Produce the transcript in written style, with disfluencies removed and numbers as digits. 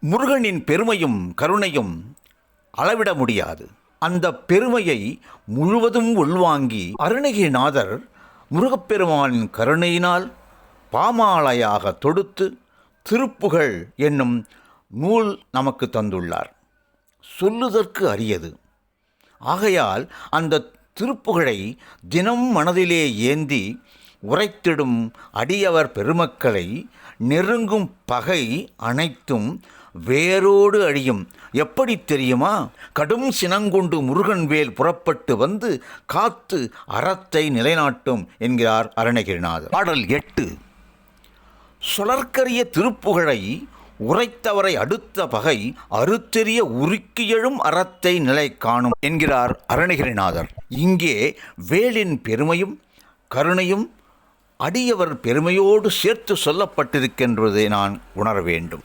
முருகனின் பெருமையும் கருணையும் அளவிட முடியாது. அந்த பெருமையை முழுவதும் உள்வாங்கி அருணகிரிநாதர் முருகப்பெருமானின் கருணையினால் பாமாலையாக தொடுத்து திருப்புகழ் என்னும் நூல் நமக்கு தந்துள்ளார். சொல்லுதற்கு அரியது. ஆகையால் அந்த திருப்புகழை தினம் மனதிலே ஏந்தி உரைத்திடும் அடியவர் பெருமக்களை நெருங்கும் பகை அனைத்தும் வேரோடு அழியும். எப்படி தெரியுமா? கடும் சினங்கொண்டு முருகன் வேல் புறப்பட்டு வந்து காத்து அறத்தை நிலைநாட்டும் என்கிறார் அருணகிரிநாதர். பாடல் 8. சுழற்கரிய திருப்புகழை உரைத்தவரை அடுத்த பகை அறுத்தெறிய உருக்கி எழும் அறத்தை நிலை காணும் என்கிறார் அருணகிரிநாதர். இங்கே வேலின் பெருமையும் கருணையும் அடியவர் பெருமையோடு சேர்த்து சொல்லப்பட்டிருக்கின்றதை நான் உணர வேண்டும்.